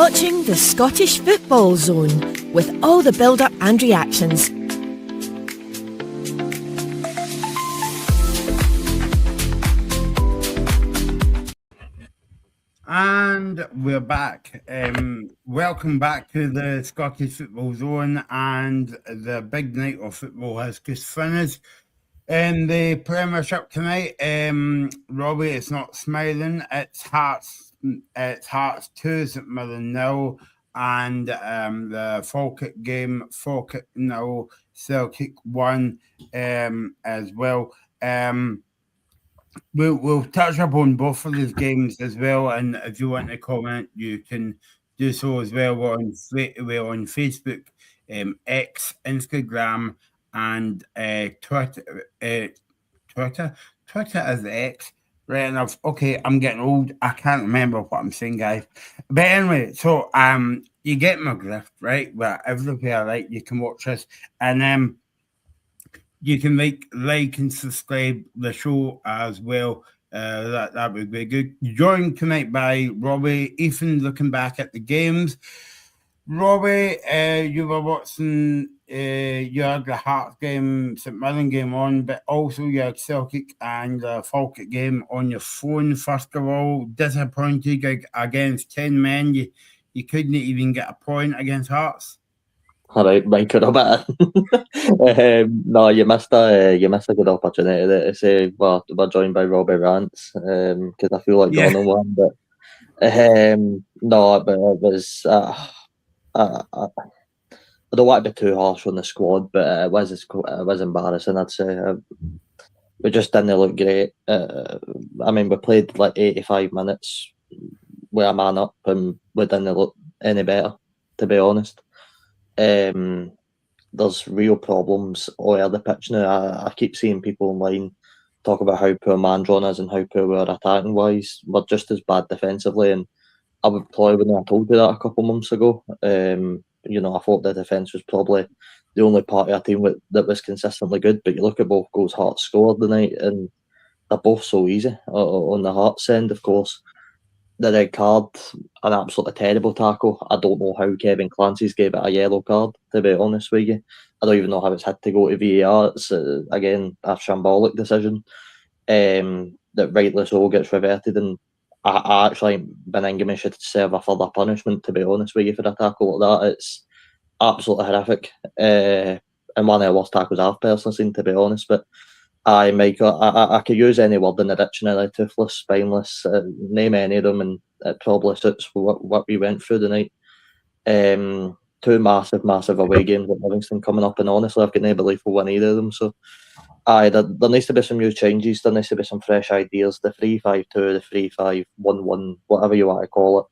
watching the Scottish Football Zone with all the build-up and reactions. And we're back. Welcome back to the Scottish Football Zone, and the big night of football has just finished. In the Premiership tonight, Robbie, it's not smiling. It's Hearts 2, St Mirren 0, and the Falkirk game, Falkirk 0, Celtic 1 as well. We'll touch up on both of these games as well, and if you want to comment, you can do so as well. We're on Facebook, X, Instagram, and Twitter. Twitter is X. Right enough. Okay, I'm getting old. I can't remember what I'm saying, guys. But anyway, so you get my drift, right? Well, everywhere, right? You can watch this, and you can like and subscribe the show as well. That would be good. Joined tonight by Robbie, Ethan, looking back at the games. Robbie, you were watching. You had the Hearts game, St Mirren game on, but also you had Celtic and the Falkirk game on your phone. First of all, disappointed against 10 men. You couldn't even get a point against Hearts. All right, Mike, a bit. No, you missed a good opportunity there to say we're joined by Robbie Rants, because I feel like going on one, but no, but it was. I don't want to be too harsh on the squad, but it was embarrassing. I'd say we just didn't look great. I mean, we played like 85 minutes with a man up, and we didn't look any better, to be honest. There's real problems all over the pitch now. I keep seeing people online talk about how poor Mandron is and how poor we are attacking wise. We're just as bad defensively, and I would probably when I told you that a couple of months ago. I thought the defence was probably the only part of our team that was consistently good. But you look at both goals Hearts scored tonight, and they're both so easy. On the Hearts end, of course, the red card, an absolutely terrible tackle. I don't know how Kevin Clancy's gave it a yellow card, to be honest with you. I don't even know how it's had to go to VAR. It's, again, a shambolic decision that rightly so gets reverted. And I actually think Beningame should serve a further punishment, to be honest with you, for a tackle like that. It's absolutely horrific. And one of the worst tackles I've personally seen, to be honest. But aye, Mike, I could use any word in the dictionary, toothless, spineless, name any of them, and it probably suits what we went through tonight. Two massive away games at Livingston coming up, and honestly, I've got no belief we'll win either of them. So, aye, there needs to be some new changes, there needs to be some fresh ideas. The 3-5-2, the 3-5-1-1, whatever you want to call it.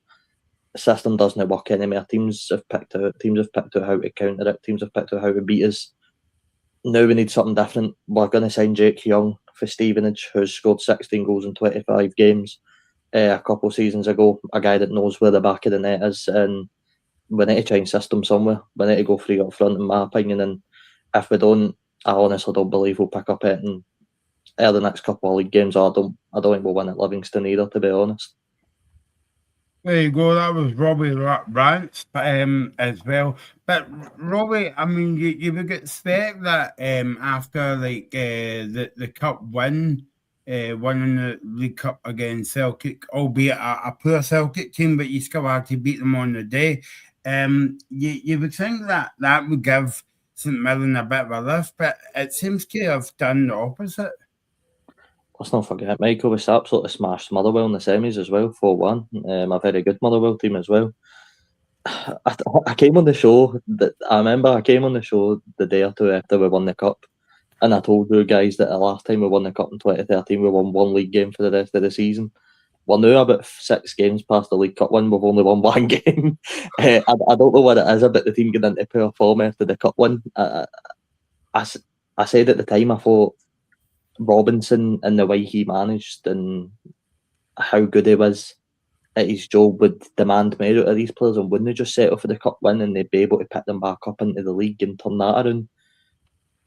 The system doesn't work anymore. Teams have picked out how to counter it, teams have picked out how to beat us. Now we need something different. We're going to sign Jake Young for Stevenage, who's scored 16 goals in 25 games a couple of seasons ago. A guy that knows where the back of the net is, and we need to change system somewhere. We need to go free up front, in my opinion. And if we don't, I honestly don't believe we'll pick up it in the next couple of league games. I don't think we'll win at Livingston either, to be honest. There you go. That was Robbie Rants as well. But Robbie, I mean, you would expect that after the cup win, winning the League Cup against Celtic, albeit a poor Celtic team, but you still had to beat them on the day. You would think that would give St Mirren a bit of a lift, but it seems to have done the opposite. Let's not forget, Michael, we absolutely smashed Motherwell in the semis as well, 4-1. A very good Motherwell team as well. I came on the show. I remember I came on the show the day or two after we won the cup, and I told you guys that the last time we won the cup in 2013, we won one league game for the rest of the season. We're now about 6 games past the League Cup win. We've only won one game. I don't know what it is about the team getting into poor form after the cup win. I said at the time, I thought Robinson and the way he managed and how good he was at his job would demand more out of these players, and wouldn't they just settle for the cup win and they'd be able to pick them back up into the league and turn that around?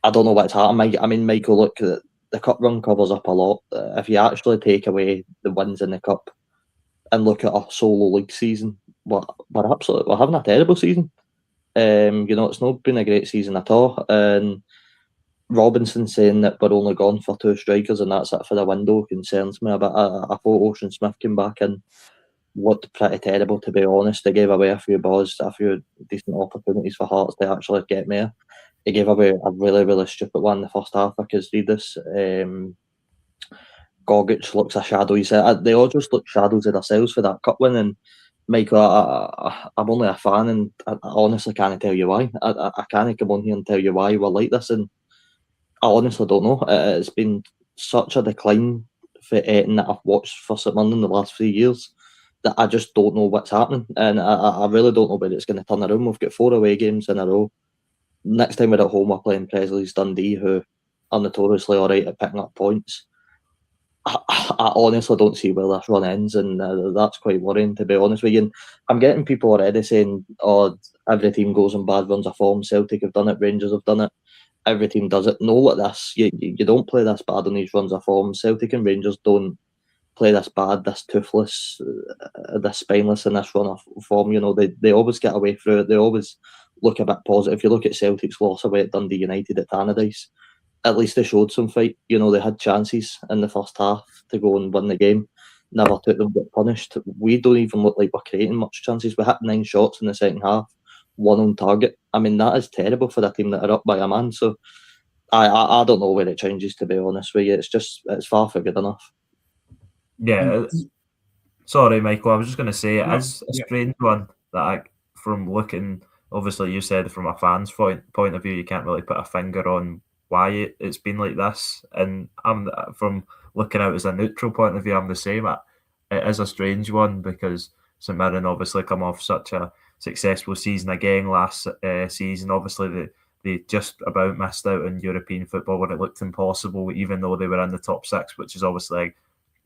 I don't know what's happened. I mean, Michael, look, the cup run covers up a lot. If you actually take away the wins in the cup and look at a solo league season, we're having a terrible season. It's not been a great season at all. And Robinson saying that we're only gone for 2 strikers and that's it for the window concerns me a bit. I thought Ocean Smith came back and looked pretty terrible, to be honest. They gave away a few balls, a few decent opportunities for Hearts to actually get there. He gave away a really, really stupid one in the first half. I could read this. Gogic looks a shadow. He said they all just look shadows of themselves for that cup win. And Michael, I'm only a fan, and I honestly can't tell you why. I can't come on here and tell you why we're like this, and I honestly don't know. It's been such a decline for anything that I've watched for St Mirren in the last 3 years that I just don't know what's happening, and I really don't know where it's going to turn around. We've got 4 away games in a row. Next time we're at home, we're playing Presley's Dundee, who are notoriously alright at picking up points. I honestly don't see where this run ends, and that's quite worrying, to be honest with you. And I'm getting people already saying, "Oh, every team goes in bad runs of form. Celtic have done it, Rangers have done it. Every team does it." No, at this, you don't play this bad on these runs of form. Celtic and Rangers don't play this bad, this toothless, this spineless in this run of form. They always get away through it. They always look a bit positive. If you look at Celtic's loss away at Dundee United at Tannadice, at least they showed some fight. They had chances in the first half to go and win the game. Never took them, get punished. We don't even look like we're creating much chances. We had 9 shots in the second half, 1 on target. I mean, that is terrible for the team that are up by a man. So I don't know where it changes, to be honest with you. It's far from good enough. Yeah. Sorry, Michael. I was just going to say it is a strange one that from looking, obviously you said from a fan's point of view, you can't really put a finger on why it's been like this. And I'm from looking out as a neutral point of view, I'm the same. It is a strange one because St Mirren obviously come off such a successful season again last season. Obviously, they just about missed out on European football when it looked impossible, even though they were in the top 6, which is obviously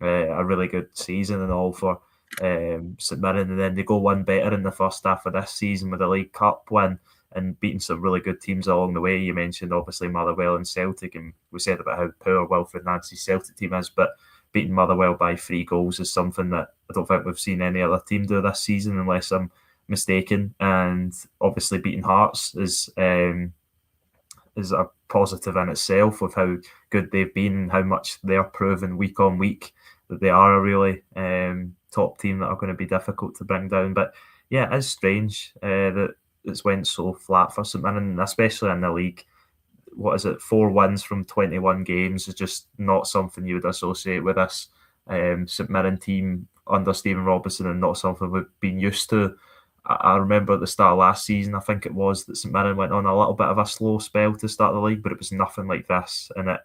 a really good season and all for St Mirren. And then they go one better in the first half of this season with the League Cup win and beating some really good teams along the way. You mentioned obviously Motherwell and Celtic, and we said about how poor Wilfred Nancy's Celtic team is, but beating Motherwell by 3 goals is something that I don't think we've seen any other team do this season, unless I'm mistaken. And obviously beating Hearts is a positive in itself of how good they've been and how much they're proving week on week that they are a really top team that are going to be difficult to bring down. But yeah, it is strange that it's went so flat for St Mirren, especially in the league. What is it? 4 wins from 21 games is just not something you would associate with this St Mirren team under Stephen Robinson, and not something we've been used to. I remember at the start of last season, I think it was, that St Mirren went on a little bit of a slow spell to start the league, but it was nothing like this. And it,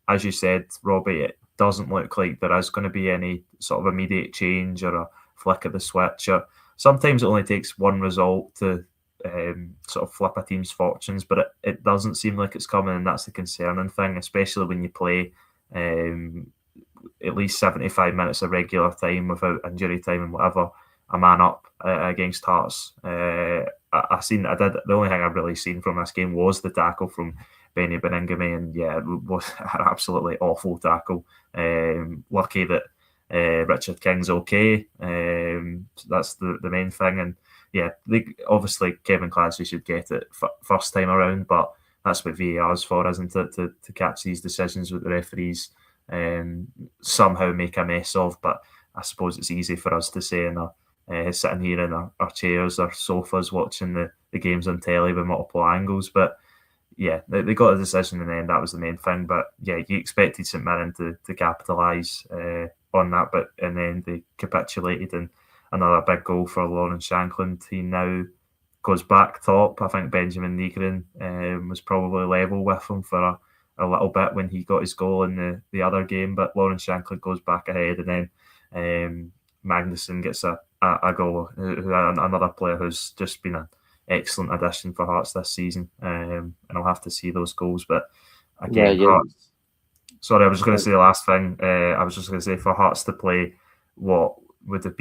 as you said, Robbie, it doesn't look like there is going to be any sort of immediate change or a flick of the switch. Or sometimes it only takes one result to sort of flip a team's fortunes, but it doesn't seem like it's coming, and that's the concerning thing, especially when you play at least 75 minutes of regular time without injury time and whatever, a man up against Hearts. The only thing I've really seen from this game was the tackle from Benny Beningame, and yeah, it was an absolutely awful tackle. Lucky that Richard King's okay. That's the main thing. And yeah, obviously Kevin Clancy should get it first time around, but that's what VAR's for, isn't it? To catch these decisions with the referees somehow make a mess of. But I suppose it's easy for us to say sitting here in our chairs or sofas watching the games on telly with multiple angles. But yeah, they got a decision in the end. That was the main thing. But yeah, you expected St Mirren to capitalise on that, and then they capitulated, and another big goal for Lawrence Shankland. He now goes back top. I think Benjamin Nygren was probably level with him for a little bit when he got his goal in the other game, but Lawrence Shankland goes back ahead, and then Magnuson gets a goal. Another player who's just been an excellent addition for Hearts this season, and I'll have to see those goals. But again, Hearts, sorry, I was just going to say the last thing. I was just going to say, for Hearts to play what would that have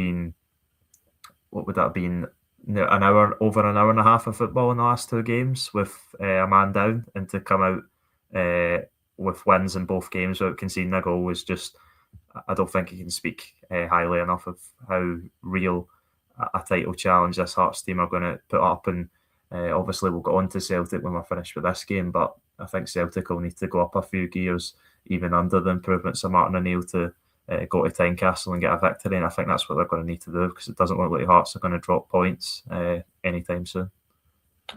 been, over an hour and a half of football in the last 2 games with a man down, and to come out with wins in both games without conceding a goal was just, I don't think you can speak highly enough of how real a title challenge this Hearts team are going to put up, and obviously we'll get on to Celtic when we're finished with this game, but I think Celtic will need to go up a few gears even under the improvements of Martin O'Neill to go to Tynecastle and get a victory, and I think that's what they're going to need to do, because it doesn't look like Hearts are going to drop points anytime soon.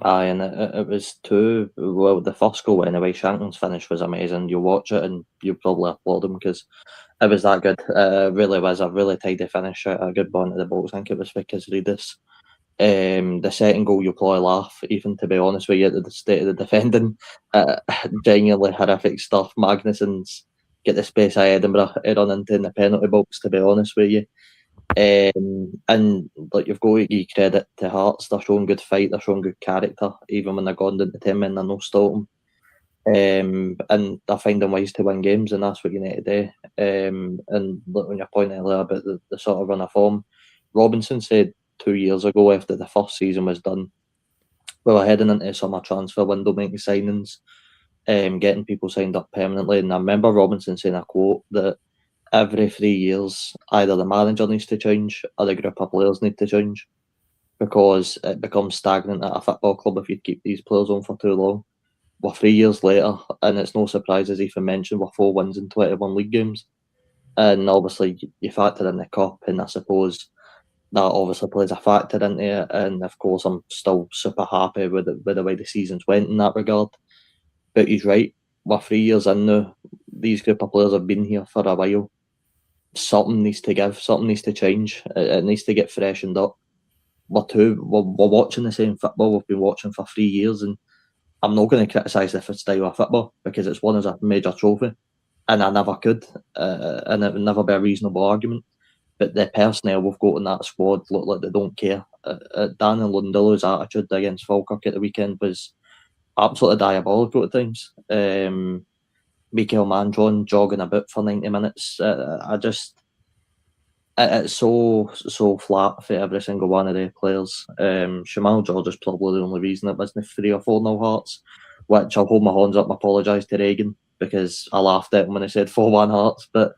Aye, and it was the first goal anyway, Shanklin's finish was amazing. You watch it and you probably applaud him because it was that good. It really was a really tidy finish, a good ball into the box. I think it was Vickers Reedus. The second goal, you probably laugh, even to be honest with you, at the state of the defending. Genuinely horrific stuff. Magnussen's get the space of Edinburgh run into in the penalty box, to be honest with you. And like, you've got to give credit to Hearts. They're showing good fight, they're showing good character, even when they're gone down to 10 men, they're no stopping. And they're finding ways to win games, and that's what you need to do. And look, when you're pointing earlier about the sort of run of form, Robinson said 2 years ago, after the first season was done, we were heading into a summer transfer window, making signings, getting people signed up permanently. And I remember Robinson saying a quote that every 3 years, either the manager needs to change or the group of players need to change, because it becomes stagnant at a football club if you keep these players on for too long. We're 3 years later, and it's no surprise, as Ethan mentioned, we're 4 wins in 21 league games. And obviously, you factor in the cup, and I suppose that obviously plays a factor into it. And of course, I'm still super happy with the way the seasons went in that regard. But he's right, we're 3 years in now. These group of players have been here for a while. Something needs to give, something needs to change. It needs to get freshened up. We're watching the same football we've been watching for 3 years, and I'm not going to criticise the style of football because it's won as a major trophy, and I never could, and it would never be a reasonable argument. But the personnel we've got in that squad look like they don't care. Daniel Lundellow's attitude against Falkirk at the weekend was absolutely diabolical at times. Mikael Mandron jogging about for 90 minutes. It's so flat for every single one of the players. Shamal George is probably the only reason it wasn't 3 or 4-0 Hearts, which I'll hold my hands up and apologise to Reagan because I laughed at him when he said 4-1 Hearts. But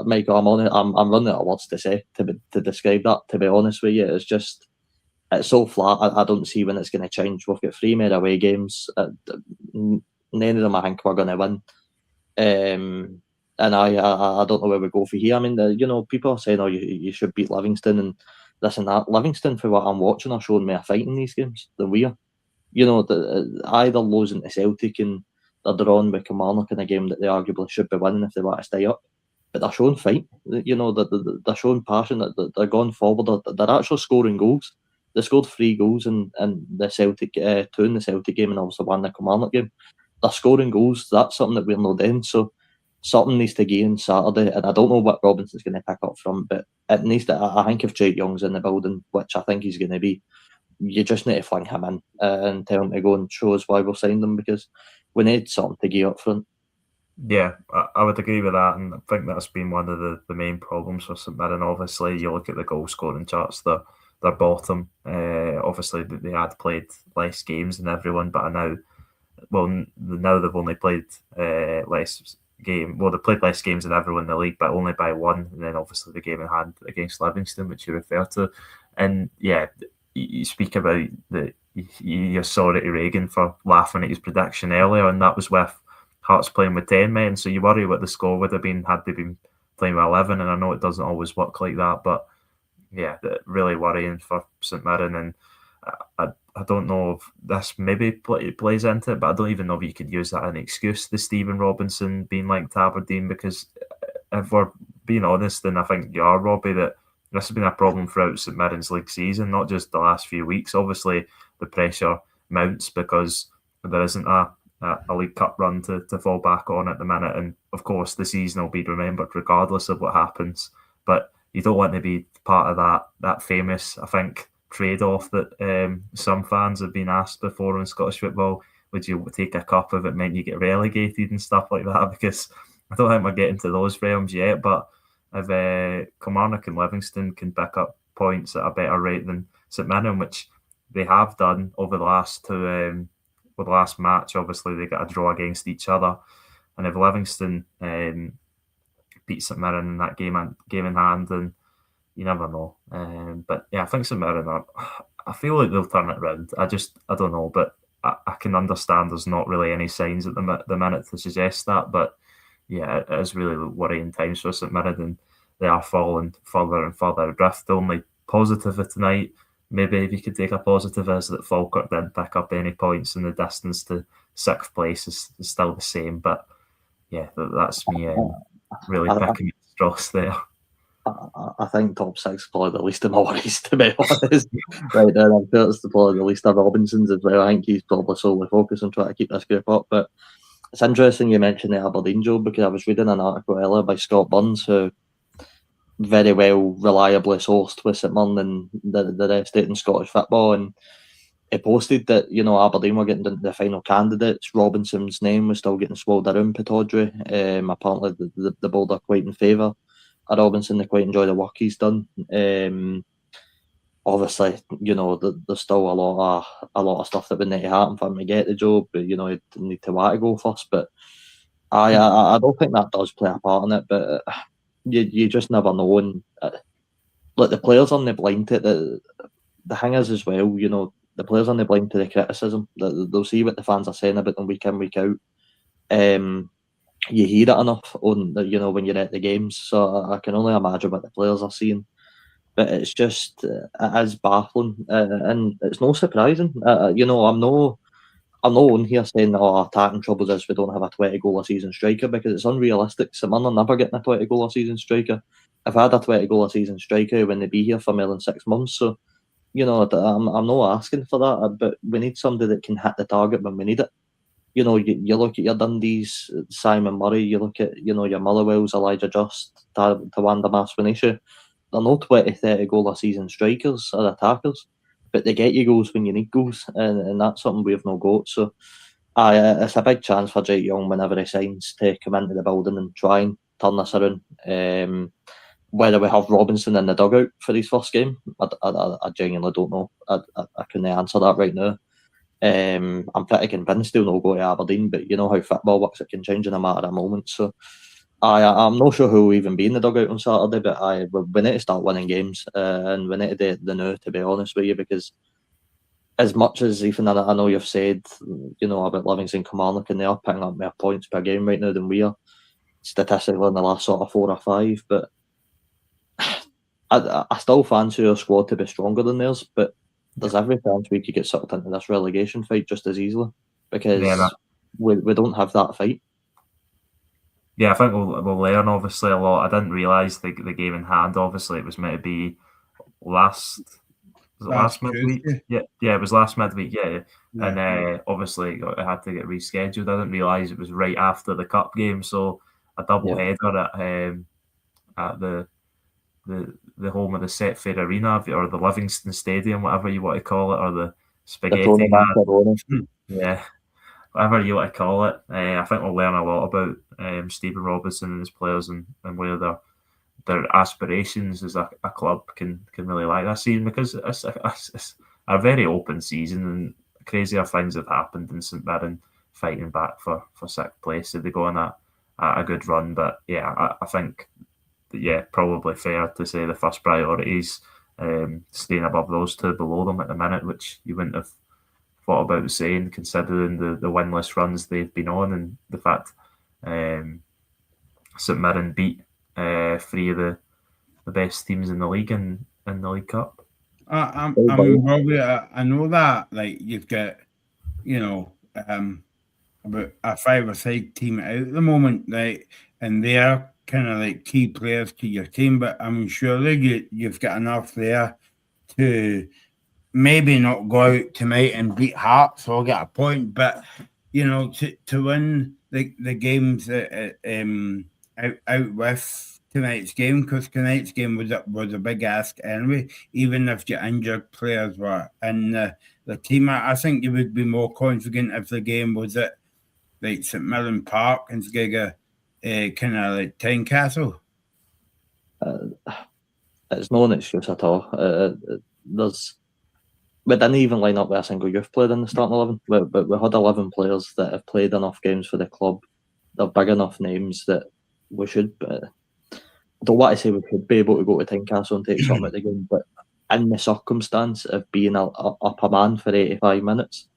Michael, I'm running out of words to say to describe that. To be honest with you, it's so flat. I don't see when it's going to change. We've got 3 more away games. None of them I think we're going to win. And I don't know where we go for here. I mean, people are saying, you should beat Livingston and this and that. Livingston, for what I'm watching, are showing me a fight in these games than we are. Either losing to Celtic and they're drawn with Kilmarnock in a game that they arguably should be winning if they want to stay up. But they're showing fight. They're showing passion. They're going forward. They're actually scoring goals. They scored 3 goals in the Celtic, 2 in the Celtic game, and also 1 in the Kilmarnock game. They're scoring goals. That's something that we're not doing. So something needs to gain Saturday, and I don't know what Robinson's going to pick up from, but it needs to. I think if Jake Young's in the building, which I think he's going to be, you just need to fling him in and tell him to go and show us why we've signed him, because we need something to gear up front. Yeah, I would agree with that, and I think that's been one of the main problems for St Mirren. Obviously, you look at the goal scoring charts; they're bottom. Obviously, they had played less games than everyone, but now they've only played less game. Well, they played less games than everyone in the league, but only by 1. And then obviously the game in hand against Livingston, which you refer to. And yeah, you speak about you're sorry to Reagan for laughing at his prediction earlier, and that was with Hearts playing with 10 men. So you worry what the score would have been had they been playing with 11. And I know it doesn't always work like that, but yeah, really worrying for St Mirren. And I don't know if this maybe plays into it, but I don't even know if you could use that as an excuse, the Stephen Robinson being linked to Aberdeen, because if we're being honest, and I think you are, Robbie, that this has been a problem throughout St Mirren's league season, not just the last few weeks. Obviously, the pressure mounts because there isn't a League Cup run to fall back on at the minute, and of course the season will be remembered regardless of what happens, but you don't want to be part of that famous, I think, trade-off that some fans have been asked before in Scottish football. Would you take a cup if it meant you get relegated and stuff like that? Because I don't think we're getting to those realms yet, but if Kilmarnock and Livingston can pick up points at a better rate than St Mirren, which they have done over the last two, with the last match, obviously they got a draw against each other, and if Livingston beat St Mirren in that game in hand, and you never know. But yeah, I think St Mirren I feel like they'll turn it around. I don't know, but I can understand there's not really any signs at the minute to suggest that. But yeah, it is really worrying times for St Mirren, and they are falling further and further adrift. The only positive of tonight, maybe if you could take a positive, is that Falkirk didn't pick up any points, and the distance to sixth place is still the same. But yeah, that's me really picking at straws there. I think top six is probably the least of my worries, to be honest. Right there, I'm sure it's probably the least of Robinson's as well. I think he's probably solely focused on trying to keep this group up. But it's interesting you mentioned the Aberdeen job, because I was reading an article earlier by Scott Burns, who very well reliably sourced with St Mirren and the rest of it in Scottish football, and he posted that Aberdeen were getting into the final candidates. Robinson's name was still getting swirled around Pittodrie. Apparently the board are quite in favour of Robinson. They quite enjoy the work he's done. Obviously, there's still a lot of stuff that would need to happen for him to get the job. But he'd need to want to go first. But I don't think that does play a part in it. But you just never know. And the players aren't blind to it. The thing is as well, the players aren't blind to the criticism. They'll see what the fans are saying about them week in, week out. You hear it enough on when you're at the games. So I can only imagine what the players are seeing. But it's just it is baffling, and it's no surprising. I'm no on here saying our attacking troubles is we don't have a 20-goal a season striker, because it's unrealistic. St Mirren are never getting a 20-goal a season striker. If I had a 20-goal a season striker, when they be here for more than 6 months, so I'm not asking for that. But we need somebody that can hit the target when we need it. You look at your Dundees, Simon Murray. You look at your Motherwells, Elijah Just, Tawanda Maswinishi. They're no 20-30 goal a season strikers or attackers, but they get you goals when you need goals, and that's something we've not got. So it's a big chance for Jake Young, whenever he signs, to come into the building and try and turn this around. Whether we have Robinson in the dugout for his first game, I genuinely don't know. I couldn't answer that right now. I'm pretty convinced he'll not go to Aberdeen, but you know how football works, it can change in a matter of moments. So I'm not sure who will even be in the dugout on Saturday, but we need to start winning games, and we need to do the now, to be honest with you, because as much as even I know you've said about Livingston, Kilmarnock, and they are picking up more points per game right now than we are statistically in the last sort of 4 or 5, but I still fancy our squad to be stronger than theirs, but there's every chance we could get sucked into this relegation fight just as easily, because we don't have that fight. Yeah, I think we'll learn obviously a lot. I didn't realise the game in hand. Obviously, it was meant to be last midweek. Yeah, it was last midweek. Yeah. And obviously it had to get rescheduled. I didn't realise it was right after the cup game, so a double header at the home of the Setfair Arena, or the Livingston Stadium, whatever you want to call it, or the Spaghetti. Yeah. Whatever you want to call it. I think we'll learn a lot about Stephen Robinson and his players, and where their aspirations as a club can really like that season, because it's a very open season, and crazier things have happened in St Mirren fighting back for 6th place. So they go on a good run, but yeah, I think probably fair to say the first priority is staying above those two below them at the minute, which you wouldn't have thought about saying, considering the winless runs they've been on, and the fact St Mirren beat 3 of the best teams in the league in the League Cup. I know that, like, you've got about a 5-a-side team out at the moment, right, and they're kind of like key players to your team, but I'm surely you've got enough there to maybe not go out tonight and beat Hearts or get a point, but to win the games out with tonight's game, because tonight's game was a big ask anyway. Even if your injured players were in the team, I think you would be more confident if the game was at like St Mirren Park instead of kind of like Tynecastle. It's no excuse at all. We didn't even line up with a single youth player in the starting 11. But we had 11 players that have played enough games for the club. They're big enough names that we should. I don't want to say we could be able to go to Tynecastle and take something at the game, but in the circumstance of being up a man for 85 minutes,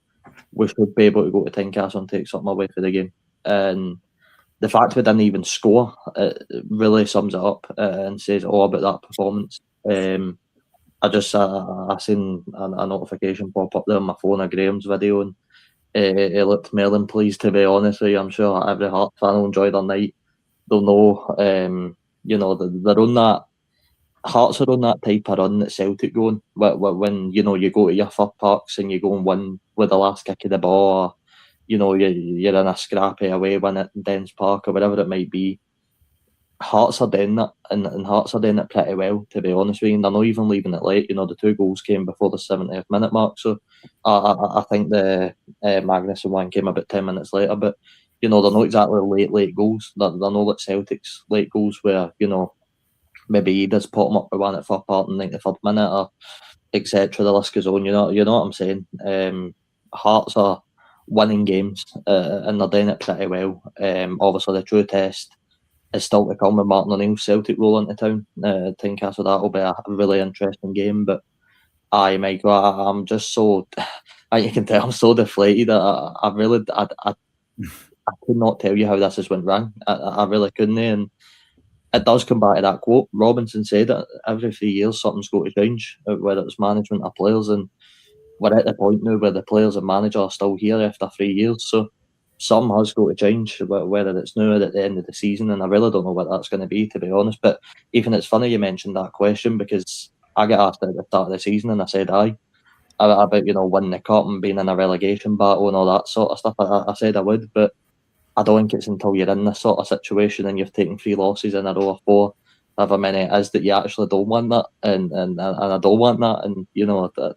we should be able to go to Tynecastle and take something away for the game. And the fact we didn't even score, it really sums it up and says all about that performance. I seen a notification pop up there on my phone of Graham's video, and he looked more than pleased, to be honest with you. I'm sure every Hearts fan will enjoy their night. They'll know, they're on that. Hearts are on that type of run that Celtic going when you go to your Fir Parks and you go and win with the last kick of the ball, or you're in a scrappy away win at Dens Park or whatever it might be. Hearts are doing that, and Hearts are doing it pretty well, to be honest with you. And they're not even leaving it late. The 2 goals came before the 70th minute mark, so I think the Magnuson one came about 10 minutes later. But they're not exactly late goals. They're not like Celtic's late goals where maybe he does put them up with one at Fir Park in the 93rd minute, or etc. The list goes on. You know what I'm saying? Hearts are winning games, and they're doing it pretty well. Obviously, the true test is still to come when Martin O'Neill's Celtic roll into town. Tynecastle, that'll be a really interesting game. But aye, Michael, I'm just so, you can tell, I'm so deflated. I could not tell you how this has went wrong. I really couldn't. And it does come back to that quote. Robinson said that every 3 years something's got to change, whether it's management or players. And we're at the point now where the players and manager are still here after 3 years. So something has got to change, whether it's now or at the end of the season. And I really don't know what that's going to be, to be honest. But even it's funny you mentioned that question, because I get asked at the start of the season and I said aye. About winning the cup and being in a relegation battle and all that sort of stuff. I said I would, but I don't think it's until you're in this sort of situation and you've taken 3 losses in a row or 4, however many it is, that you actually don't want that, and I don't want that. And that,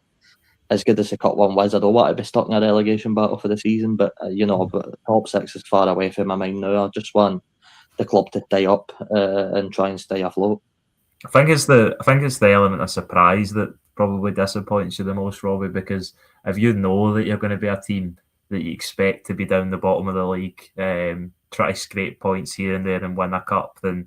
as good as the cup one was, I don't want to be stuck in a relegation battle for the season. But but top 6 is far away from my mind now. I just want the club to stay up and try and stay afloat. I think it's the element of surprise that probably disappoints you the most, Robbie, because if you know that you're going to be a team that you expect to be down the bottom of the league, try to scrape points here and there and win a cup, then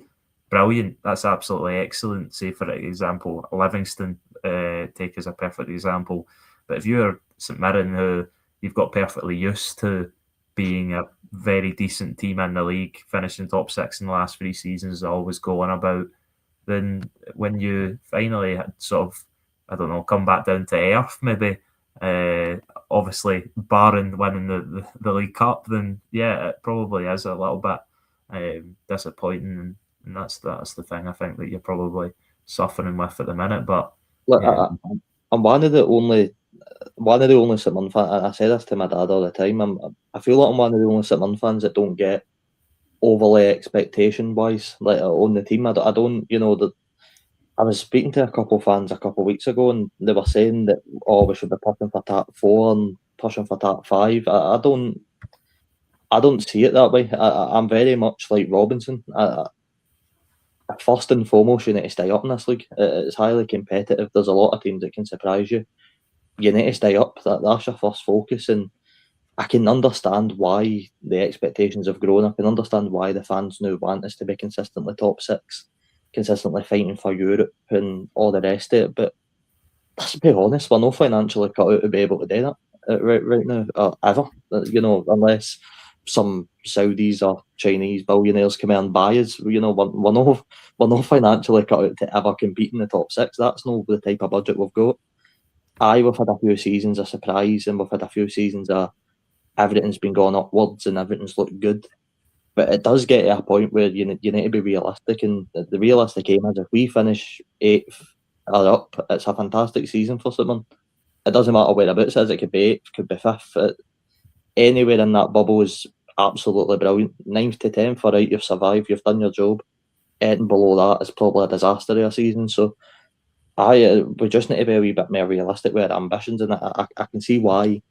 brilliant. That's absolutely excellent. Say, for example, Livingston, take as a perfect example. But if you're St Mirren, who you've got perfectly used to being a very decent team in the league, finishing top 6 in the last 3 seasons, always going about, then when you finally sort of, I don't know, come back down to earth, maybe, obviously barring winning the League Cup, then yeah, it probably is a little bit disappointing, and that's the thing I think that you're probably suffering with at the minute. But look, yeah. I'm one of the only St Mirren fans. I say this to my dad all the time. I feel like I'm one of the only St Mirren fans that don't get overly expectation wise, like on the team. I don't, I was speaking to a couple of fans a couple of weeks ago, and they were saying that we should be pushing for top 4 and pushing for top 5. I don't see it that way. I'm very much like Robinson. First and foremost, you need to stay up in this league. It's highly competitive. There's a lot of teams that can surprise you. You need to stay up. That's your first focus. And I can understand why the expectations have grown. I can understand why the fans now want us to be consistently top 6, consistently fighting for Europe and all the rest of it. But let's be honest, we're not financially cut out to be able to do that right now, ever. Unless some Saudis or Chinese billionaires come in and buy us. We're not financially cut out to ever compete in the top 6. That's not the type of budget we've got. We've had a few seasons of surprise, and we've had a few seasons of everything's been going upwards and everything's looked good. But it does get to a point where you need to be realistic, and the realistic aim is if we finish 8th or up, it's a fantastic season for someone. It doesn't matter whereabouts it is. It could be 8th, could be 5th. Anywhere in that bubble is absolutely brilliant. 9th to 10th, all right, you've survived, you've done your job. Anything below that is probably a disaster of a season. So we just need to be a wee bit more realistic with our ambitions, and I can see why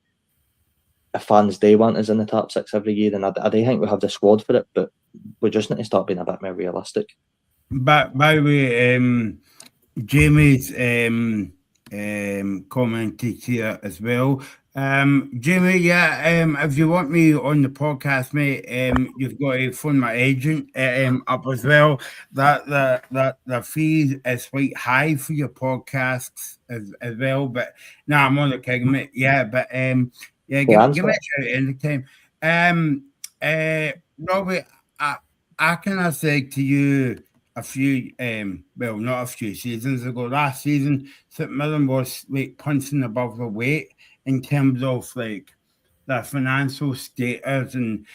fans do want us in the top 6 every year, and I do think we have the squad for it, but we just need to start being a bit more realistic. But by the way, Jamie's commented here as well. Jamie, if you want me on the podcast, mate, you've got to phone my agent up as well. That the fee is quite high for your podcasts as well. But no, I'm on the king, mate. Yeah, but yeah, The give me answer. a shout anytime. Robbie, I kind of said to you a few, well, not a few seasons ago. Last season, St Mirren was like punching above the weight in terms of like the financial status, and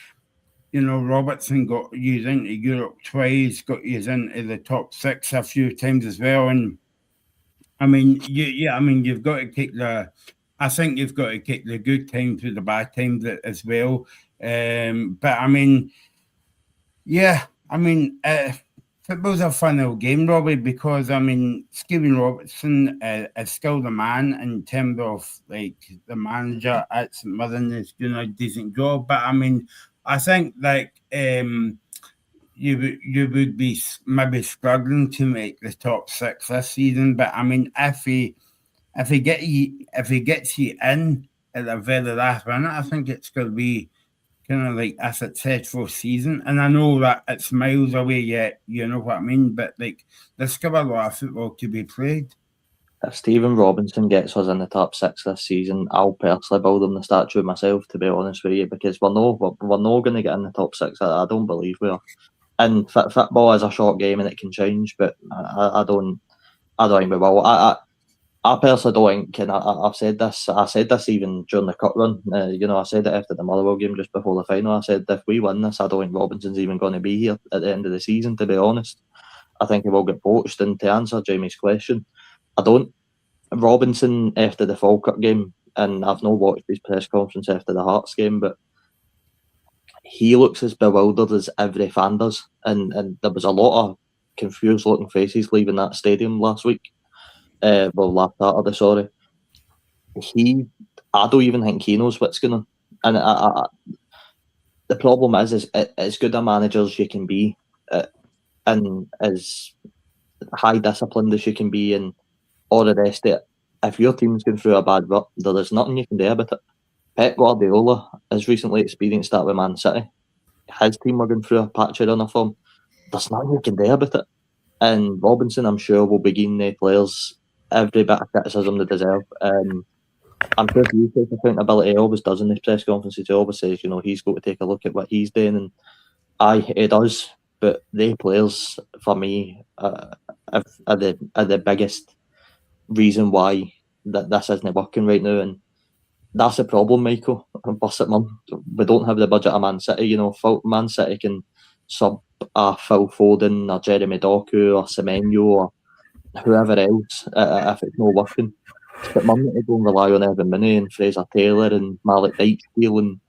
Robertson got used into Europe twice, got used into the top six a few times as well. And I mean, you've got to take I think you've got to take the good times with the bad times as well. But I mean, yeah, football's a fun little game, Robbie, because I mean, Stephen Robertson is still the man in terms of like the manager at St Mirren is doing a decent job. But I mean, I think like you would be maybe struggling to make the top six this season. But I mean, if he gets you in at the very last minute, I think it's going to be kind of like a successful season. And I know that it's miles away yet, you know what I mean? But like, there's still a lot of football to be played. If Stephen Robinson gets us in the top six this season, I'll personally build him the statue myself, to be honest with you, because we're not going to get in the top six. I don't believe we are. And football is a short game and it can change, but I don't think we will. I personally don't think, and I said this even during the cup run. I said it after the Motherwell game just before the final. I said if we win this, I don't think Robinson's even going to be here at the end of the season. To be honest, I think he will get poached. And to answer Jamie's question, I don't. Robinson after the Falkirk game, and I've not watched his press conference after the Hearts game, but he looks as bewildered as every fan does, and there was a lot of confused looking faces leaving that stadium last week. Last Saturday, sorry. I don't even think he knows what's going on. And the problem is as good a manager as you can be, and as high disciplined as you can be, and all the rest of it, if your team's going through a bad rut, there is nothing you can do about it. Pep Guardiola has recently experienced that with Man City. His team were going through a patch of run form. There's nothing you can do about it. And Robinson, I'm sure, will be giving the players every bit of criticism they deserve. I'm sure he takes accountability. He always does in his press conferences. He always says, he's got to take a look at what he's doing, and he does. But they players, for me, are the biggest reason why that this isn't working right now, and that's the problem, Michael. We don't have the budget of Man City. Man City can sub a Phil Foden or Jeremy Doku or Semenyo or whoever else if it's not working. But Man City don't rely on Evan Minnie and Fraser Taylor and Malik Dyke-Steele, and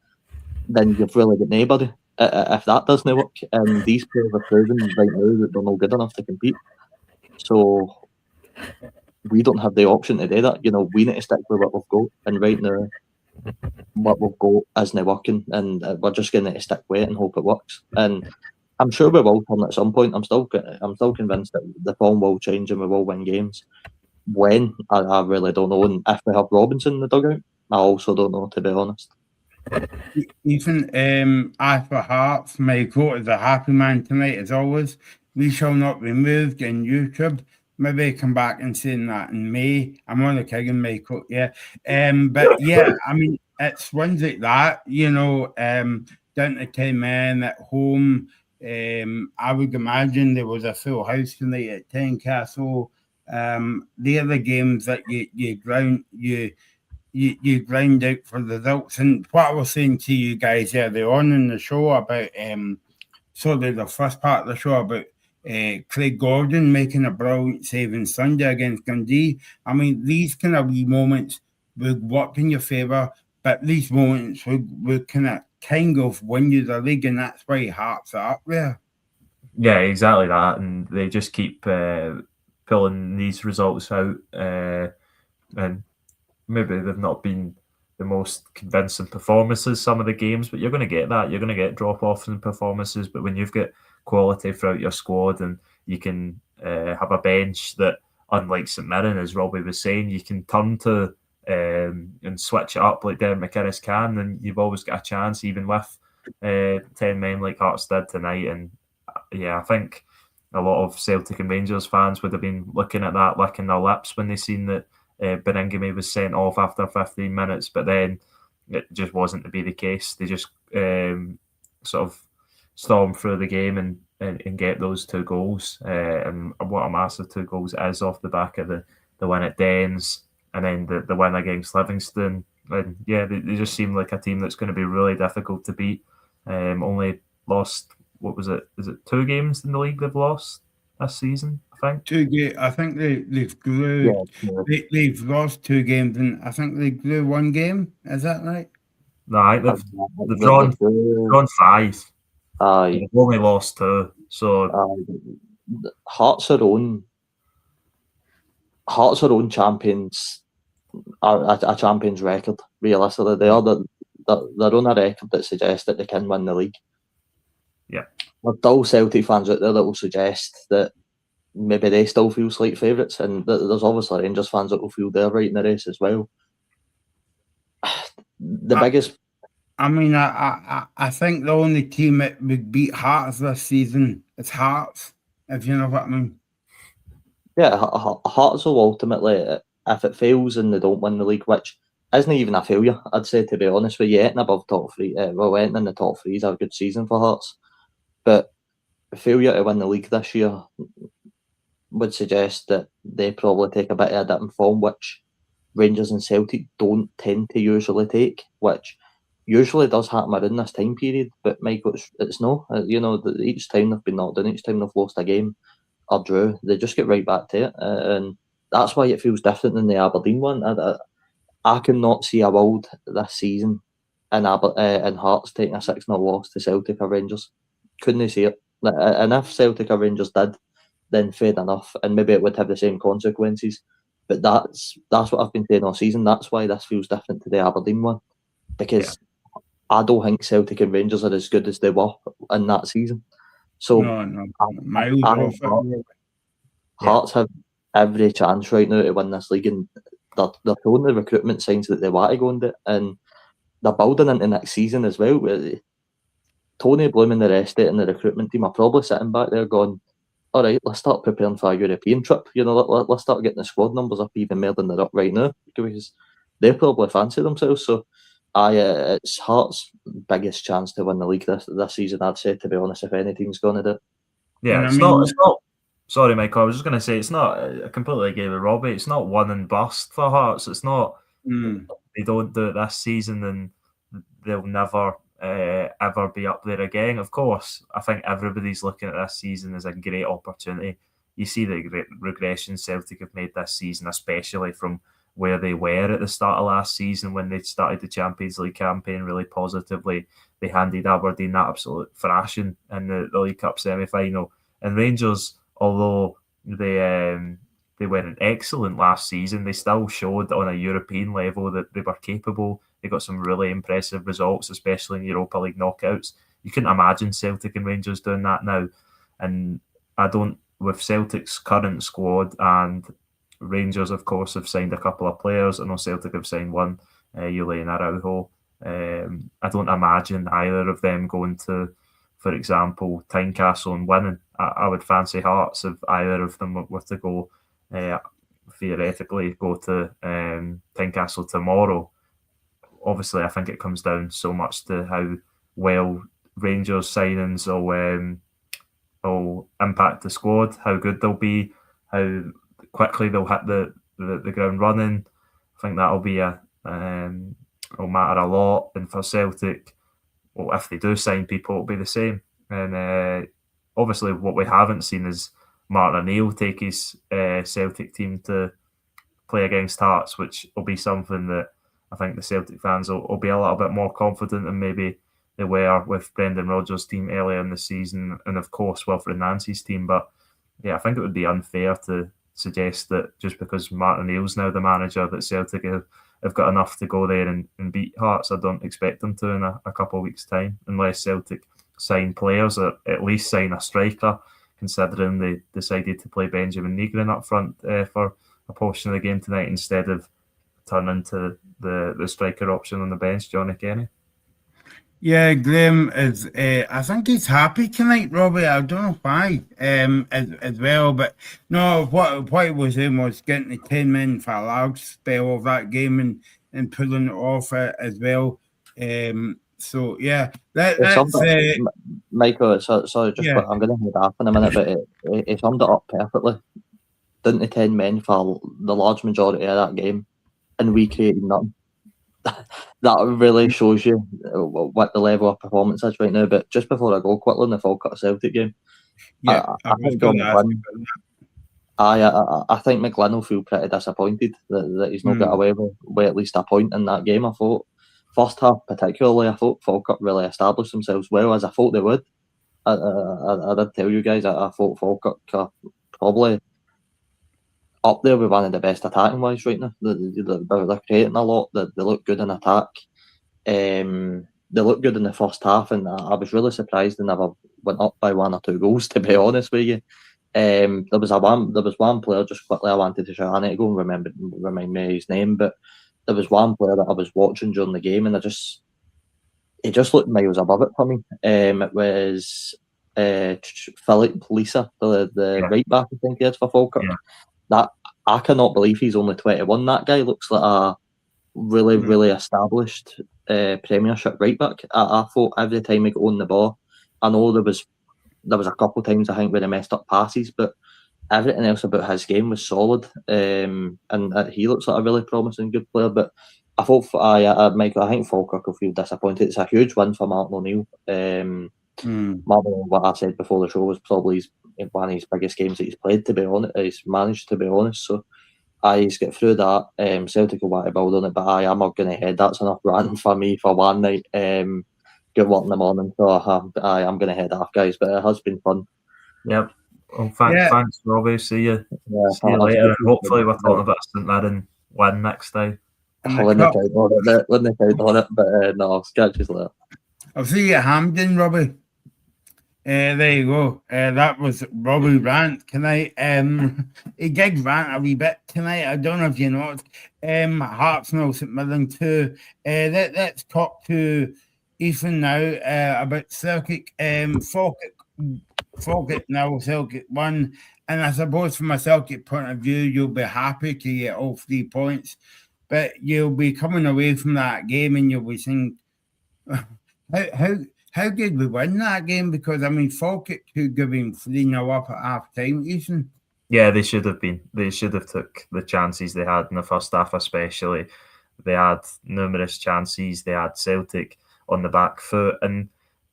then you've really got nobody if that doesn't work. And these players are proven right now that they're not good enough to compete. So we don't have the option to do that. We need to stick with what we've got. And right now, what we've got isn't working, and we're just going to stick with it and hope it works. And I'm sure we will turn at some point. I'm still convinced that the form will change and we will win games. When, I really don't know. And if we have Robinson in the dugout, I also don't know, to be honest. Ethan, as for Hearts, my quote is a happy man tonight, as always. We shall not be moved in YouTube. Maybe come back and saying that in May. I'm on the king in my quote, yeah. But yeah, I mean, it's ones like that, down to 10 men at home. I would imagine there was a full house tonight at Tynecastle. They're the games that you grind out for the results. And what I was saying to you guys earlier on in the show about the first part of the show about Craig Gordon making a brilliant save on Sunday against Dundee. I mean, these kind of wee moments would work in your favour, but these moments would kind of win you the league, and that's why Hearts are up there. Yeah, exactly that, and they just keep pulling these results out, and maybe they've not been the most convincing performances some of the games, but you're going to get that. You're going to get drop-offs in performances, but when you've got quality throughout your squad and you can have a bench that, unlike St Mirren, as Robbie was saying, you can turn to and switch it up like Derek McInnes can, then you've always got a chance, even with 10 men like Hearts did tonight. And yeah, I think a lot of Celtic and Rangers fans would have been looking at that, licking their lips when they seen that Beningame was sent off after 15 minutes, but then it just wasn't to be the case. They just sort of storm through the game and get those 2 goals. And what a massive 2 goals it is off the back of the win at Dens and then the win against Livingston. And yeah, they just seem like a team that's going to be really difficult to beat. Only lost, what was it? Is it 2 games in the league they've lost this season? I think 2 games. I think they've grew. Yeah. They've lost 2 games, and I think they grew 1 game. Is that right? No, they've drawn 5. They've only lost 2. So Hearts are own champions. A champions record. Realistically, they're on a record that suggests that they can win the league. Yeah, there's still Celtic fans out there that will suggest that maybe they still feel slight favourites, and there's obviously Rangers fans that will feel they're right in the race as well. Biggest. I mean, I think the only team that would beat Hearts this season is Hearts, if you know what I mean. Yeah, Hearts will ultimately, if it fails and they don't win the league, which isn't even a failure, I'd say, to be honest with you, anything above top 3, anything in the top 3 is a good season for Hearts. But failure to win the league this year would suggest that they probably take a bit of a dip in form, which Rangers and Celtic don't tend to usually take, which usually does happen around this time period. But Michael, it's no, each time they've been knocked down, each time they've lost a game or drew, they just get right back to it, and that's why it feels different than the Aberdeen one. I cannot see a world this season in Hearts taking a 6-0 loss to Celtic or Rangers. Couldn't see it. And if Celtic or Rangers did, then fair enough, and maybe it would have the same consequences. But that's what I've been saying all season. That's why this feels different to the Aberdeen one, because I don't think Celtic and Rangers are as good as they were in that season. So Hearts have every chance right now to win this league, and they're showing the recruitment signs that they want to go into it, and they're building into next season as well. Tony Bloom and the rest of it in the recruitment team are probably sitting back there going, all right, let's start preparing for a European trip. Let's start getting the squad numbers up even more than they're up right now, because they probably fancy themselves. So it's Hearts' biggest chance to win the league this season, I'd say, to be honest, if any team's going to do it. Yeah, it's not. Sorry, Michael, I was just going to say, it's not, I completely agree with Robbie, it's not one and bust for Hearts. It's not, they don't do it this season and they'll never ever be up there again. Of course, I think everybody's looking at this season as a great opportunity. You see the great regression Celtic have made this season, especially from where they were at the start of last season when they started the Champions League campaign really positively. They handed Aberdeen that absolute thrashing in the League Cup semi-final. And Rangers, although they weren't excellent last season, they still showed on a European level that they were capable. They got some really impressive results, especially in Europa League knockouts. You couldn't imagine Celtic and Rangers doing that now. And I don't, with Celtic's current squad, and Rangers, of course, have signed a couple of players. I know Celtic have signed one, Yuli and Araujo. I don't imagine either of them going to, for example, Tynecastle and winning. I would fancy Hearts if either of them were to go, theoretically, go to Tynecastle tomorrow. Obviously, I think it comes down so much to how well Rangers signings will impact the squad, how good they'll be, how quickly they'll hit the ground running. I think that'll be will matter a lot. And for Celtic, well, if they do sign people, it'll be the same. And obviously, what we haven't seen is Martin O'Neill take his Celtic team to play against Hearts, which will be something that I think the Celtic fans will be a little bit more confident than maybe they were with Brendan Rodgers' team earlier in the season, and of course Wilfred Nancy's team. But yeah, I think it would be unfair to suggest that just because Martin O'Neill's now the manager that Celtic have got enough to go there and beat Hearts. I don't expect them to in a couple of weeks' time, unless Celtic sign players or at least sign a striker, considering they decided to play Benjamin Nygren up front for a portion of the game tonight instead of turn into the striker option on the bench, Johnny Kenny. Yeah, Graham is. I think he's happy tonight, Robbie. I don't know why. As well, but no. What he was doing was getting the 10 men for a large spell of that game and pulling it off as well. So yeah, that's Michael. Sorry, just yeah. I'm going to head off in a minute, but it summed it up perfectly. Didn't the 10 men for the large majority of that game, and we created nothing. That really shows you what the level of performance is right now. But just before I go quickly on the Falkirk Celtic game, Yeah, I think John McGlynn. I think McGlynn will feel pretty disappointed that he's not got away with at least a point in that game. I thought first half particularly, I thought Falkirk really established themselves well, as I thought they would. I did tell you guys I thought Falkirk are probably up there with one of the best attacking wise right now. They're creating a lot. They look good in attack. They look good in the first half, and I was really surprised they never went up by 1 or 2 goals. To be honest with you, there was one player just quickly I wanted to show. I need to go and remind me his name, but there was one player that I was watching during the game, and he just looked miles above it for me. It was Philip Lisa, the right back, I think he is for Falkirk. Yeah. That I cannot believe he's only 21. That guy looks like a really established Premiership right back. I thought every time he got on the ball, I know there was a couple of times I think where he messed up passes, but everything else about his game was solid. And he looks like a really promising good player. But I thought, Michael, I think Falkirk will feel disappointed. It's a huge win for Martin O'Neill. Martin, what I said before the show, was probably one of his biggest games that he's played. To be honest, he's managed, to be honest. So, he's got through that. Celtic will want to build on it, but I'm not going to head. That's enough ranting for me for one night. Good work in the morning, so I'm going to head off, guys. But it has been fun. Yep. Well, thanks, Robbie. See you later. Hopefully, we're talking about St Mirren win next time. When they count on it, but no, catch you later. I'll see you at Hampden, Robbie. There you go. That was Robbie rant tonight. He did rant a wee bit tonight. I don't know if you noticed. Hearts 0 St Mirren 2. Let's talk to Ethan now about Celtic. Falkirk now, Celtic 1. And I suppose from a Celtic point of view, you'll be happy to get all 3 points. But you'll be coming away from that game and you'll be saying, how did we win that game? Because, I mean, Falkirk could give him 3-0 up at half time, Ethan. Yeah, they should have been. They should have took the chances they had in the first half, especially. They had numerous chances. They had Celtic on the back foot, and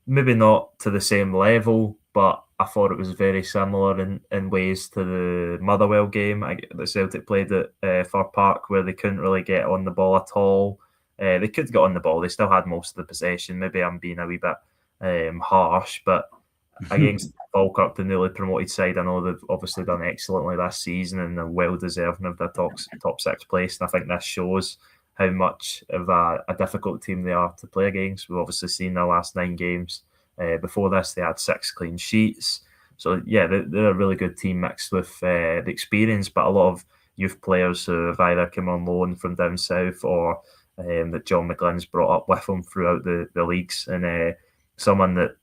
maybe not to the same level, but I thought it was very similar in ways to the Motherwell game that Celtic played at Fir Park, where they couldn't really get on the ball at all. They could get on the ball. They still had most of the possession. Maybe I'm being a wee bit harsh, but against Falkirk, the newly promoted side, I know they've obviously done excellently this season and they're well deserving of their top 6 place. And I think this shows how much of a difficult team they are to play against. We've obviously seen their last 9 games. Before this, they had 6 clean sheets. So yeah, they're a really good team mixed with the experience, but a lot of youth players who have either come on loan from down south or that John McGlynn's brought up with him throughout the leagues. And someone that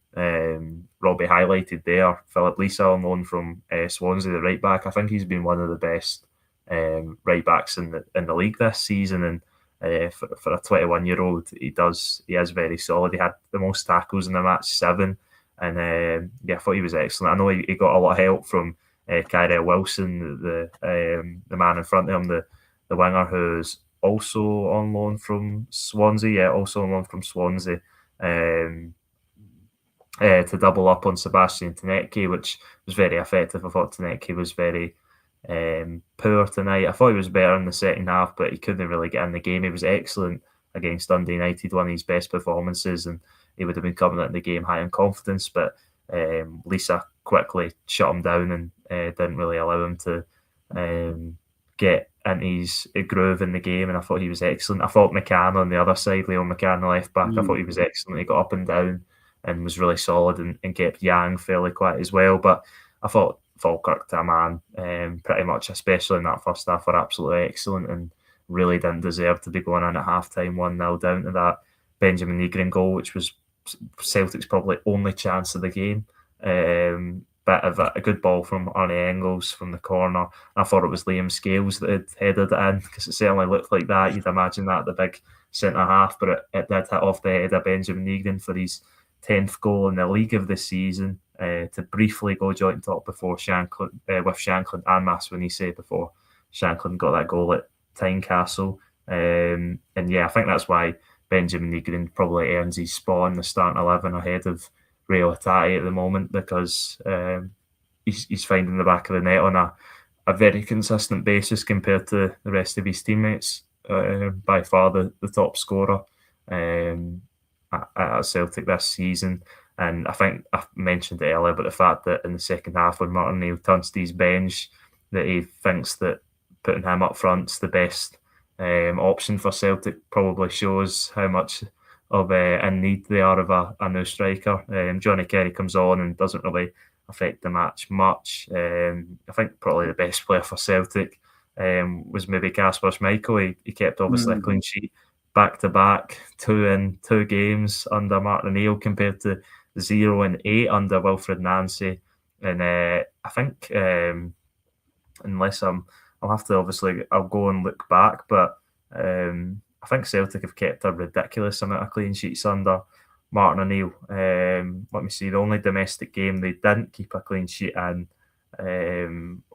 Robbie highlighted there, Philip Lisa, on loan from Swansea, the right back. I think he's been one of the best right backs in the league this season. And for a 21-year-old, he is very solid. He had the most tackles in the match, 7. And I thought he was excellent. I know he got a lot of help from Kyrell Wilson, the man in front of him, the winger who's also on loan from Swansea. Yeah, also on loan from Swansea. To double up on Sebastian Tenetke, which was very effective. I thought Tenetke was very poor tonight. I thought he was better in the second half, but he couldn't really get in the game. He was excellent against Dundee United, one of his best performances, and he would have been coming out in the game high in confidence, but Lisa quickly shut him down and didn't really allow him to get into his groove in the game, and I thought he was excellent. I thought McCann on the other side, Leo McCann, the left back, I thought he was excellent. He got up and down and was really solid and kept Yang fairly quiet as well. But I thought Falkirk, to a man, pretty much, especially in that first half, were absolutely excellent. And really didn't deserve to be going in at half-time 1-0 down to that Benjamin Negrin goal, which was Celtic's probably only chance of the game. Bit of a good ball from Arnie Engels from the corner. I thought it was Liam Scales that had headed it in, because it certainly looked like that. You'd imagine that the big centre-half, but it did hit off the head of Benjamin Negrin for his 10th goal in the league of the season, to briefly go joint top before Shanklin, with Shanklin and Maswinise before Shanklin got that goal at Tynecastle. And yeah, I think that's why Benjamin Negrin probably earns his spot in the starting 11 ahead of Ray Otati at the moment, because he's finding the back of the net on a very consistent basis compared to the rest of his teammates. By far the top scorer at Celtic this season. And I think I mentioned it earlier, but the fact that in the second half, when Martin Neil turns to his bench, that he thinks that putting him up front's the best option for Celtic probably shows how much of in need they are of a new striker. Johnny Kerry comes on and doesn't really affect the match much. I think probably the best player for Celtic was maybe Kasper Schmeichel. He kept obviously a clean sheet back-to-back, 2 in 2 games under Martin O'Neill compared to 0 and 8 under Wilfred Nancy. And I think unless I'll have to I'll go and look back, but I think Celtic have kept a ridiculous amount of clean sheets under Martin O'Neill. Let me see, the only domestic game they didn't keep a clean sheet in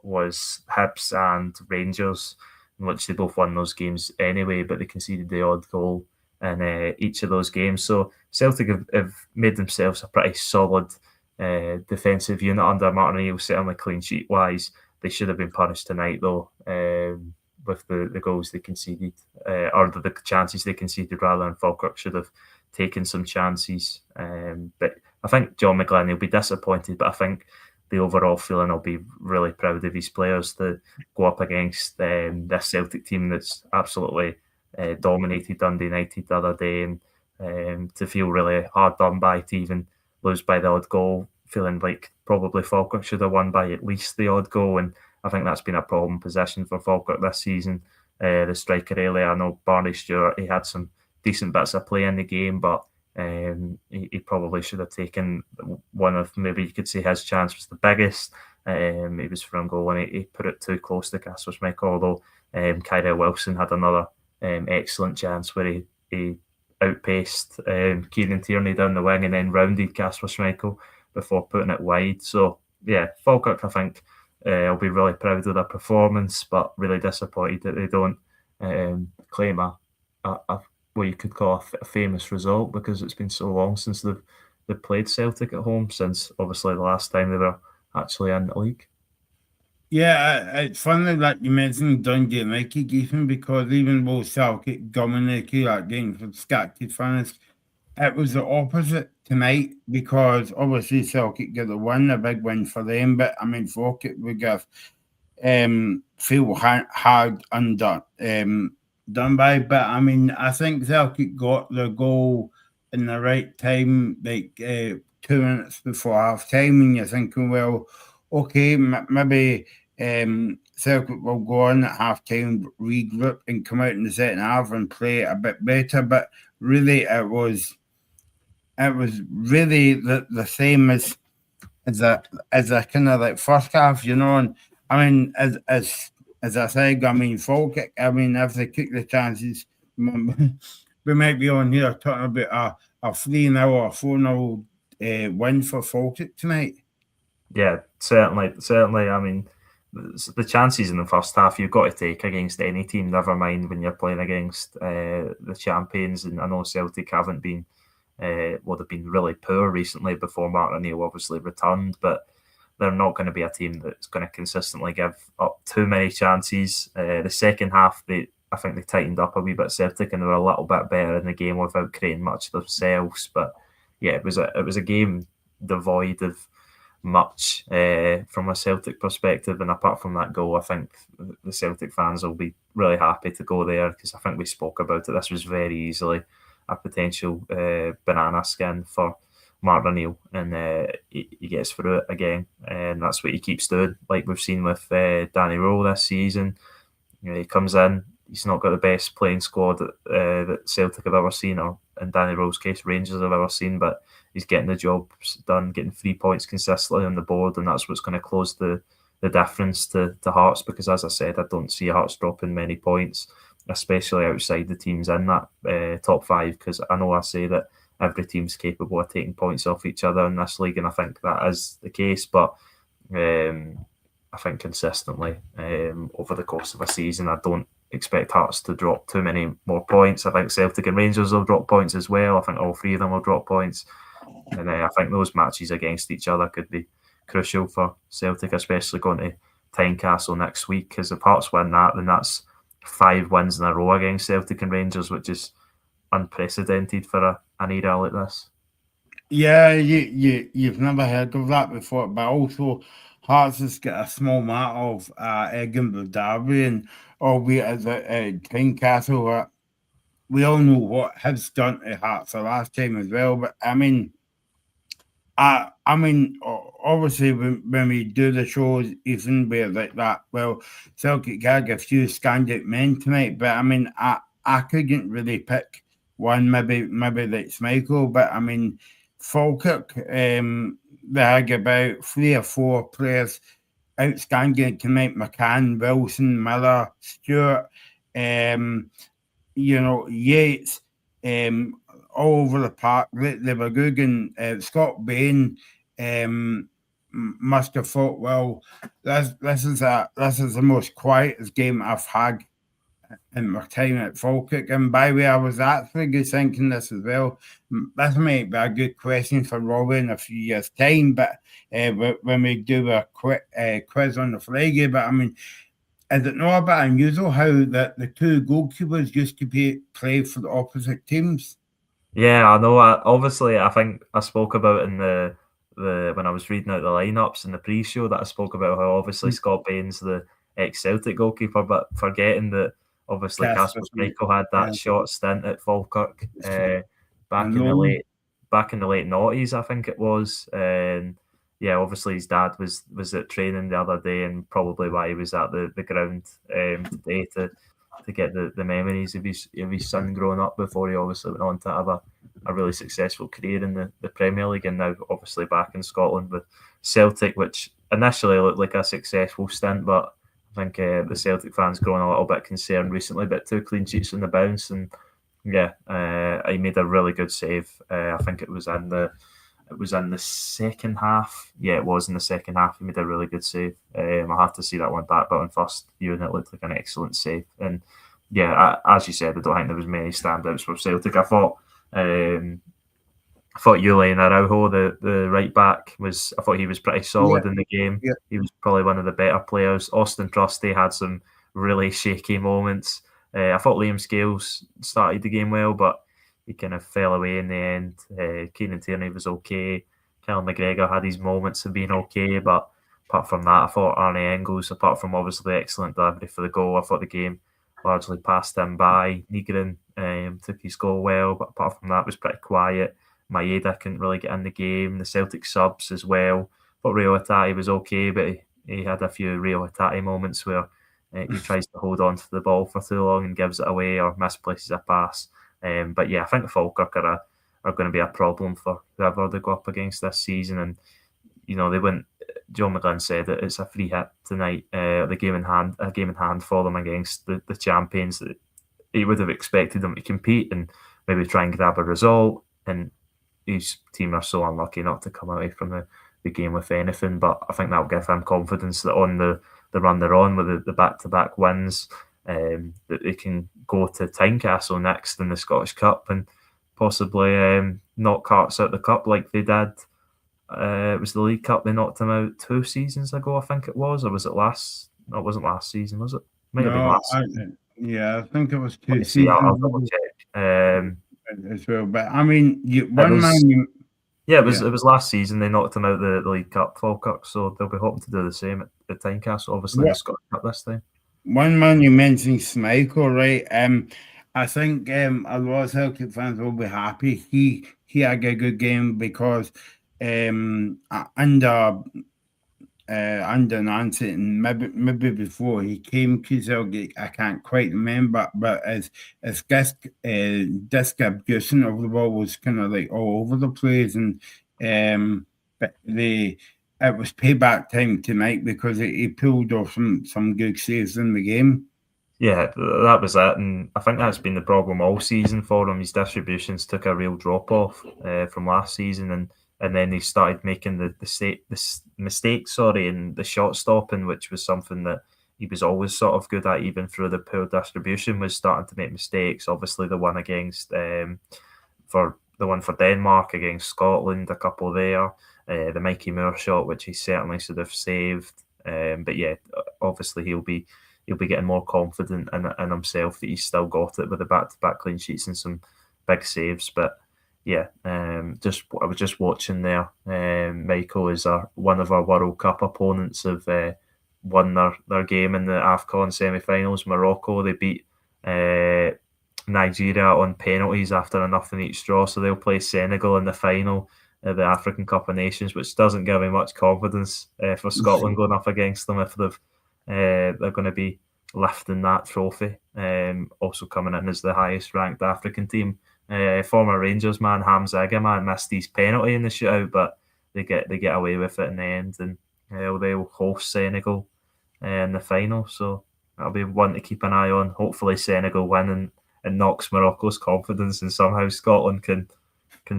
was Hibs and Rangers, in which they both won those games anyway, but they conceded the odd goal in each of those games. So Celtic have made themselves a pretty solid defensive unit under Martin O'Neill, certainly clean sheet wise. They should have been punished tonight though, with the goals they conceded, or the chances they conceded rather, and Falkirk should have taken some chances. But I think John McGlynn will be disappointed, but I think the overall feeling will be really proud of his players to go up against this Celtic team that's absolutely dominated Dundee United the other day, and to feel really hard done by, to even lose by the odd goal, feeling like probably Falkirk should have won by at least the odd goal. And I think that's been a problem position for Falkirk this season. The striker earlier, I know Barney Stewart, he had some decent bits of play in the game, but he probably should have taken one of, maybe you could say his chance was the biggest. It was from goal and he put it too close to Kasper Schmeichel, although Kyrell Wilson had another excellent chance where he outpaced Kieran Tierney down the wing and then rounded Kasper Schmeichel before putting it wide. So yeah, Falkirk, I think, will be really proud of their performance, but really disappointed that they don't claim a what you could call a famous result, because it's been so long since they've played Celtic at home, since obviously the last time they were actually in the league. Yeah, it's funny that you mentioned Dundee United, Ethan, because even though Celtic dominated that game for Scottish fans, it was the opposite tonight, because obviously Celtic got the win, a big win for them, but I mean, Falkirk would give feel hard undone done by. But I mean, I think Celtic got the goal in the right time, like 2 minutes before half time, and you're thinking, well, okay, maybe Celtic will go on at half time, regroup, and come out in the second half and play a bit better. But really, it was really the same as a kind of like first half, you know. And I mean, as I said, I mean, Falkirk, I mean, if they took the chances, we might be on here talking about a 3-0 or 4-0 win for Falkirk tonight. Yeah, certainly. I mean, the chances in the first half you've got to take against any team, never mind when you're playing against the champions. And I know Celtic haven't been, they've been really poor recently before Martin O'Neill obviously returned, but they're not going to be a team that's going to consistently give up too many chances. The second half, I think they tightened up a wee bit, Celtic, and they were a little bit better in the game without creating much themselves. But yeah, it was a game devoid of much from a Celtic perspective, and apart from that goal, I think the Celtic fans will be really happy to go there, because I think we spoke about it. This was very easily a potential banana skin for Martin O'Neill, and he gets through it again, and that's what he keeps doing, like we've seen with Danny Rowe this season. You know, he comes in, he's not got the best playing squad that Celtic have ever seen, or in Danny Rowe's case, Rangers have ever seen, but he's getting the job done, getting 3 points consistently on the board, and that's what's going to close the difference to Hearts, because as I said, I don't see Hearts dropping many points, especially outside the teams in that top 5, because I know I say that every team's capable of taking points off each other in this league, and I think that is the case, but I think consistently over the course of a season, I don't expect Hearts to drop too many more points. I think Celtic and Rangers will drop points as well. I think all 3 of them will drop points, and I think those matches against each other could be crucial for Celtic, especially going to Tynecastle next week, because if Hearts win that, then that's 5 wins in a row against Celtic and Rangers, which is unprecedented for an era like this. Yeah, you've never heard of that before, but also Hearts has got a small amount of Edinburgh Derby, and albeit as a Tynecastle, we all know what has done to Hearts the last time as well. But I mean, obviously when we do the shows, even where like that, well, Celtic had a few standout men tonight, but I mean, I couldn't really pick one. Maybe like Schmeichel, but I mean, Falkirk, they had about 3 or 4 players outstanding tonight: McCann, Wilson, Miller, Stewart, Yates, all over the park. They were good, and Scott Bain must have thought, well, this is the most quietest game I've had in my time at Falkirk. And by the way, I was actually thinking this as well. This might be a good question for Robbie in a few years' time, but when we do a quick quiz on the Friday. But I mean, is it not a bit unusual how the 2 goalkeepers used to play for the opposite teams? Yeah, I know. I think I spoke about in the when I was reading out the lineups in the pre-show, that I spoke about how obviously Scott Bain's the ex-Celtic goalkeeper, but forgetting that obviously Kasper Schmeichel had that short stint at Falkirk back in the late noughties, I think it was. Yeah, obviously his dad was at training the other day, and probably why he was at the ground today to get the memories of his son growing up before he obviously went on to have a really successful career in the Premier League, and now obviously back in Scotland with Celtic, which initially looked like a successful stint, but I think the Celtic fans growing a little bit concerned recently, but 2 clean sheets on the bounce, and yeah, he made a really good save. I think it was in the second half. Yeah, it was in the second half. He made a really good save. I have to see that one back, but on first viewing, it looked like an excellent save. And yeah, as you said, I don't think there was many standouts for Celtic. I thought Julian Araujo, the right back, I thought he was pretty solid in the game. Yeah. He was probably one of the better players. Austin Trusty had some really shaky moments. I thought Liam Scales started the game well, but he kind of fell away in the end. Keenan Tierney was okay. Callum McGregor had his moments of being okay, but apart from that, I thought Arne Engels, apart from obviously excellent delivery for the goal, I thought the game largely passed him by. Nygren took his goal well, but apart from that, it was pretty quiet. Maeda couldn't really get in the game. The Celtic subs as well. But Rio Hatate was okay, but he had a few Rio Hatate moments where he tries to hold on to the ball for too long and gives it away or misplaces a pass. But yeah, I think Falkirk are going to be a problem for whoever they go up against this season. And they went. Joe McGlynn said that it's a free hit tonight. A game in hand for them against the champions. That he would have expected them to compete and maybe try and grab a result. And his team are so unlucky not to come away from the game with anything. But I think that'll give them confidence that on the run they're on with the back-to-back wins, that they can go to Tynecastle next in the Scottish Cup and possibly knock Hearts out the cup like they did. It was the League Cup. They knocked them out 2 seasons ago, I think it was. Or was it last? No, it wasn't last season, was it? Might have been last season. Yeah, I think it was 2 seasons. I'll double check. As well, but I mean, it was last season. They knocked them out the League Cup, Falkirk, so they'll be hoping to do the same at Tynecastle, obviously in the Scottish Cup this time. One man you mentioned, Schmeichel, right? I think a lot of Celtic fans will be happy he had a good game because under under Nancy, and maybe before he came to Celtic, I can't quite remember, but his distribution of the ball was kind of like all over the place, and but it was payback time tonight because he pulled off some good saves in the game. Yeah, that was it, and I think that's been the problem all season for him. His distributions took a real drop off from last season, and then he started making the mistakes, and the shot stopping, which was something that he was always sort of good at, even through the poor distribution. Was starting to make mistakes. Obviously, the one for Denmark against Scotland, a couple there. The Mikey Moore shot, which he certainly should have saved. But yeah, obviously he'll be getting more confident in himself that he's still got it with the back-to-back clean sheets and some big saves. But yeah, I was just watching there. Michael is one of our World Cup opponents have won their game in the AFCON semi-finals. Morocco, they beat Nigeria on penalties after a 0-0 each draw, so they'll play Senegal in the final of the African Cup of Nations, which doesn't give me much confidence for Scotland going up against them if they're going to be lifting that trophy. Also coming in as the highest ranked African team. Former Rangers man Hamza Agaman missed his penalty in the shootout, but they get away with it in the end, and they'll host Senegal in the final. So that'll be one to keep an eye on. Hopefully Senegal win and knocks Morocco's confidence, and somehow Scotland can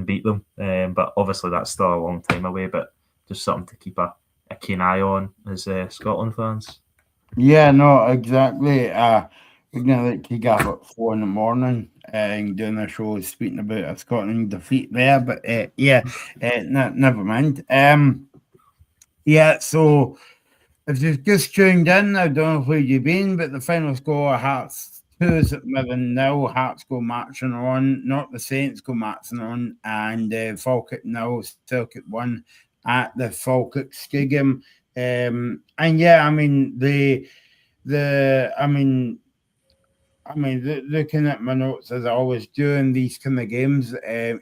beat them. But obviously that's still a long time away, but just something to keep a keen eye on as Scotland fans. Yeah, no, exactly. We're gonna let you get up at 4 a.m. and doing a show speaking about a Scotland defeat there, but never mind. Yeah, so if you've just tuned in, I don't know where you've been, but the final score, Hearts 2 is at Mirren 0. Hearts go marching on, not the Saints go marching on, and Falkirk 0, Celtic 1 at the Falkirk Stadium. And yeah, I mean looking at my notes as I always do in these kind of games,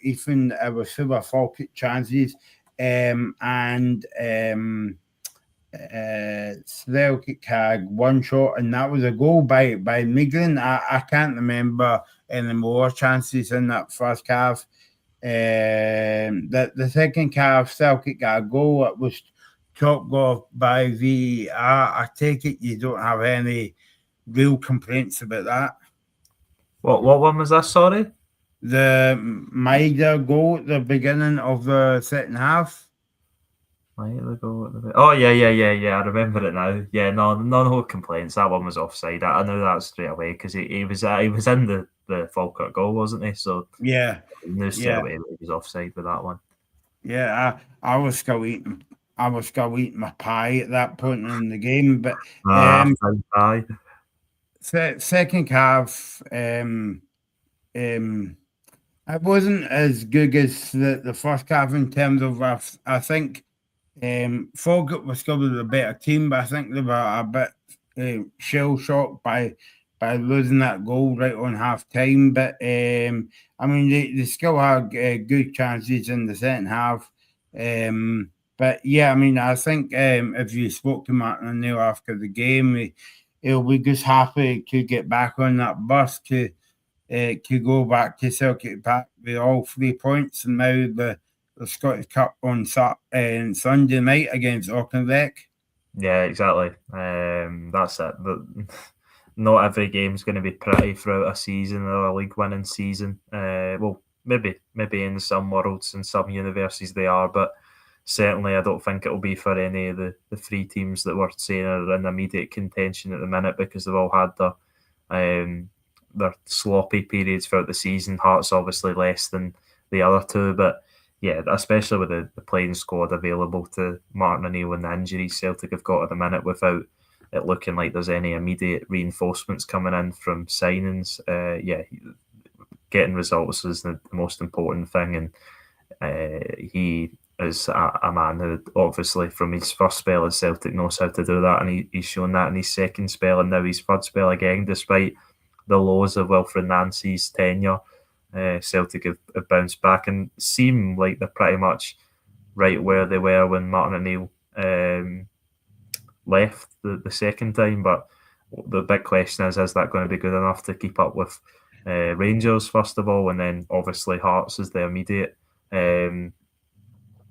Ethan, I was full of Falkirk chances, and Celtic had one shot, and that was a goal by Miglin. I can't remember any more chances in that first half. The second half, Celtic got a goal. It was chalked off by VAR. I take it you don't have any real complaints about that. What one was that? Sorry, The Maida goal at the beginning of the second half. Oh yeah. I remember it now. Yeah, no complaints. That one was offside. I knew that straight away because he was in the Falkirk goal, wasn't he? So yeah, I knew straight away he was offside with that one. Yeah, I was still eating. I was still eating my pie at that point in the game, but Pie. Second half, it wasn't as good as the first half in terms of I think Falkirk was still a better team, but I think they were a bit shell shocked by losing that goal right on half time. But I mean, they still had good chances in the second half. But yeah, I mean, I think if you spoke to Martin O'Neill after the game, he'll be just happy to get back on that bus to go back to Celtic Park with all 3 points, and now the Scottish Cup on Sunday night against Auchinleck. Yeah, exactly. That's it. Not every game's going to be pretty throughout a season or a league winning season. Well, maybe in some worlds and some universities they are, but certainly I don't think it'll be for any of the 3 teams that we're saying are in immediate contention at the minute, because they've all had their sloppy periods throughout the season. Hearts obviously less than the other 2, but yeah, especially with the playing squad available to Martin O'Neill and the injuries Celtic have got at the minute, without it looking like there's any immediate reinforcements coming in from signings. Getting results is the most important thing, and he is a man who obviously from his first spell at Celtic knows how to do that, and he's shown that in his second spell and now his third spell again, despite the lows of Wilfred Nancy's tenure. Celtic have bounced back and seem like they're pretty much right where they were when Martin O'Neill left the second time. But the big question is that going to be good enough to keep up with Rangers, first of all, and then obviously Hearts is the immediate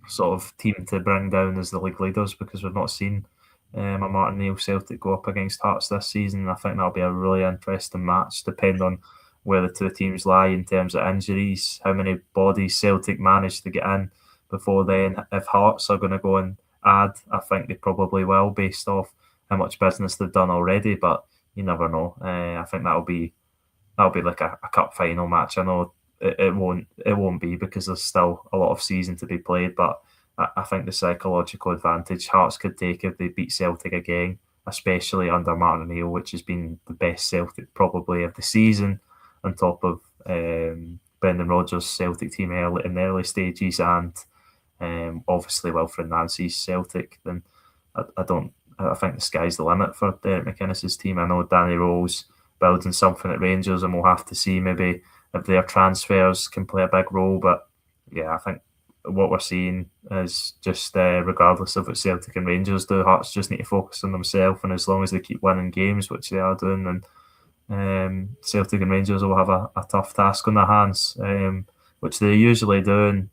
sort of team to bring down as the league leaders, because we've not seen a Martin O'Neill Celtic go up against Hearts this season. I think that'll be a really interesting match, depending on where the two teams lie in terms of injuries, how many bodies Celtic manage to get in before then. If Hearts are going to go and add, I think they probably will, based off how much business they've done already, but you never know. I think that'll be like a cup final match. I know it won't be, because there's still a lot of season to be played, but I think the psychological advantage Hearts could take if they beat Celtic again, especially under Martin O'Neill, which has been the best Celtic probably of the season, on top of Brendan Rodgers' Celtic team in the early stages, and obviously Wilfred Nancy's Celtic. Then I think the sky's the limit for Derek McInnes's team. I know Danny Rowe's building something at Rangers, and we'll have to see maybe if their transfers can play a big role. But yeah, I think what we're seeing is just regardless of what Celtic and Rangers do, Hearts just need to focus on themselves, and as long as they keep winning games, which they are doing, then Celtic and Rangers will have a tough task on their hands, which they usually do. And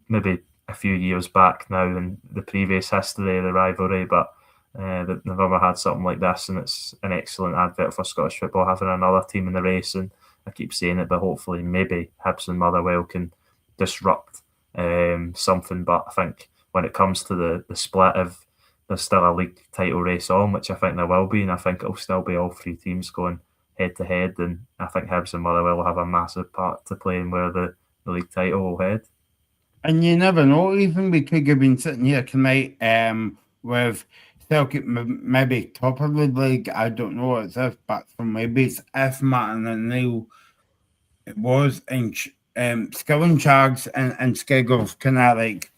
maybe a few years back now in the previous history of the rivalry, but they've never had something like this, and it's an excellent advert for Scottish football having another team in the race. And I keep saying it, but hopefully maybe Hibs and Motherwell can disrupt something. But I think when it comes to the split, if there's still a league title race on, which I think there will be, and I think it'll still be all three teams going head to head, and I think Hibs and Motherwell will have a massive part to play in where the league title will head. And you never know, even we could have been sitting here tonight with Celtic maybe top of the league. I don't know it's if, but maybe it's if Martin O'Neill it was in Skilling Chargs and Skiggles kind of like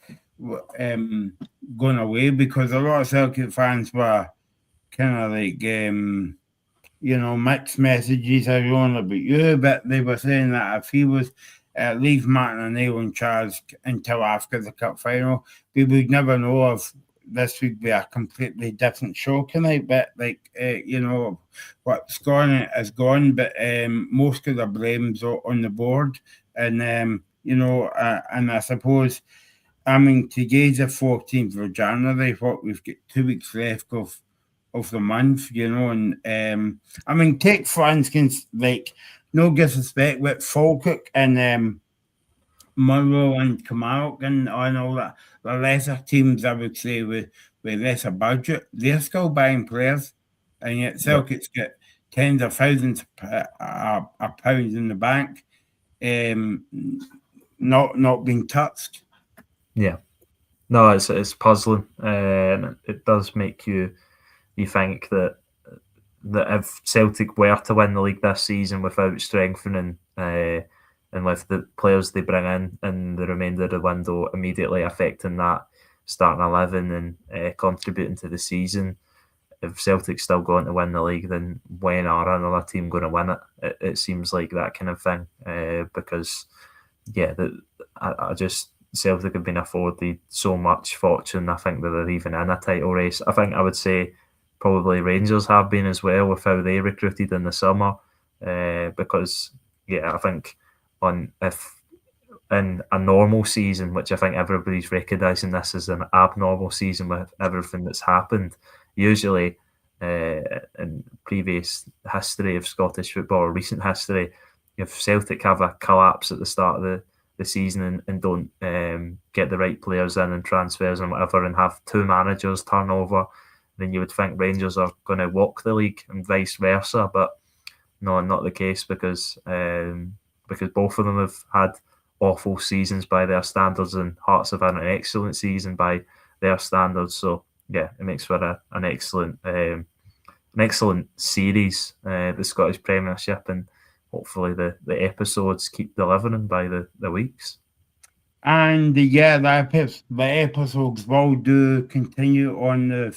going away, because a lot of Celtic fans were kind of like mixed messages around about you, but they were saying that if he was leave Martin O'Neill in charge until after the cup final, we would never know if this would be a completely different show tonight. But what's gone is gone. But most of the blame's on the board, and and I suppose, today's the 14th of January. We've got 2 weeks left of the month, and take for instance, like, no disrespect with Falkirk and Murrow and Kilmarnock and all that, the lesser teams, I would say, with lesser budget, they're still buying players, and yet Celtic's got tens of thousands of pounds in the bank, not being touched. Yeah, no, it's puzzling, and it does make you think that if Celtic were to win the league this season without strengthening and with the players they bring in the remainder of the window immediately affecting that starting 11 and contributing to the season, if Celtic's still going to win the league, then when are another team going to win it? It seems like that kind of thing, because Celtic have been afforded so much fortune. I think that they're even in a title race. I think I would say probably Rangers have been as well, with how they recruited in the summer, because I think if in a normal season, which I think everybody's recognising this as an abnormal season with everything that's happened, usually in previous history of Scottish football or recent history, if Celtic have a collapse at the start of the season and don't get the right players in and transfers and whatever, and have two managers turn over, then you would think Rangers are going to walk the league and vice versa. But no, not the case, because both of them have had awful seasons by their standards, and Hearts have had an excellent season by their standards. So yeah, it makes for an excellent series, the Scottish Premiership, and hopefully the episodes keep delivering by the weeks. And the episodes will do continue on the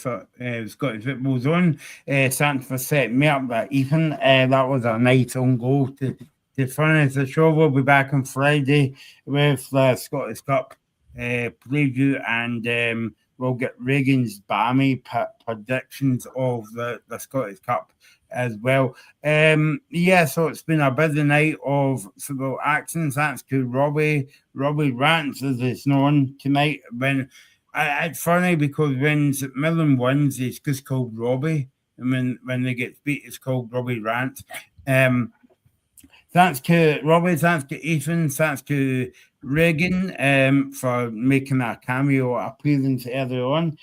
Scottish Football Zone. Thanks for setting me up that evening. That was a nice own goal to finish the show. We'll be back on Friday with the Scottish Cup preview and we'll get Reagan's balmy predictions of the Scottish Cup as well. So it's been a busy night of football action. Thanks to Robbie Rants, as it's known tonight. It's funny because when St Mirren wins, it's just called Robbie, and when they get beat, it's called Robbie Rants. Thanks to Robbie, thanks to Ethan, thanks to Reagan for making a cameo appearance earlier on.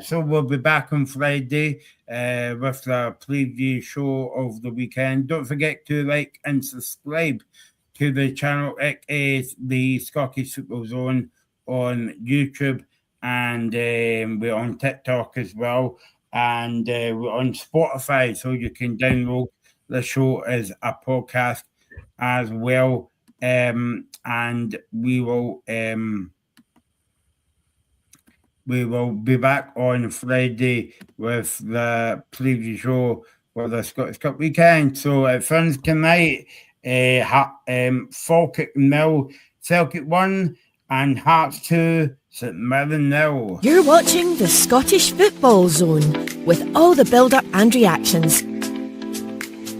So we'll be back on Friday with the preview show of the weekend. Don't forget to like and subscribe to the channel. It is the Scottish Football Zone on YouTube, and we're on TikTok as well, and we're on Spotify, so you can download the show as a podcast as well. And we will be back on Friday with the preview show for the Scottish Cup weekend. So at Friends tonight, Falkirk 0, Celtic 1, and Hearts 2, St Mirren 0. You're watching the Scottish Football Zone with all the build-up and reactions